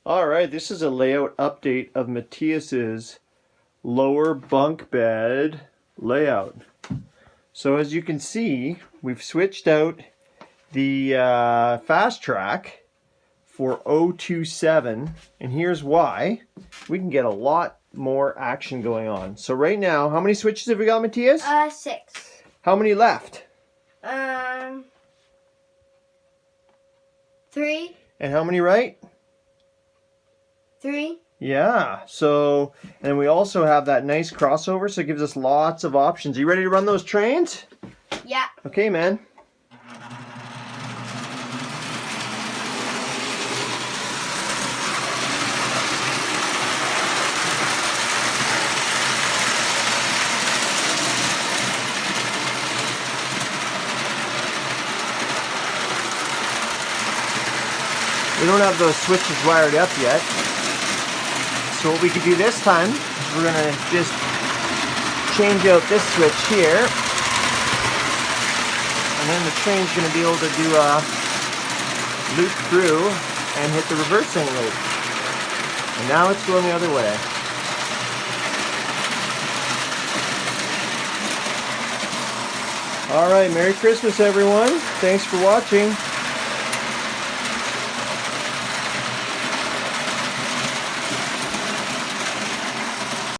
All right, this is a layout update of Matthias's lower bunk bed layout. So as you can see, we've switched out the fast track for O27, and here's why. We can get a lot more action going on. So right now, how many switches have we got, Matthias? 6. How many left? 3. And how many right? 3. Yeah, so, and we also have that nice crossover, so it gives us lots of options. Are you ready to run those trains? Yeah. Okay, man. We don't have those switches wired up yet. So what we could do this time is we're going to just change out this switch here. And then the train's going to be able to do a loop through and hit the reversing loop. And now it's going the other way. Alright, Merry Christmas everyone. Thanks for watching.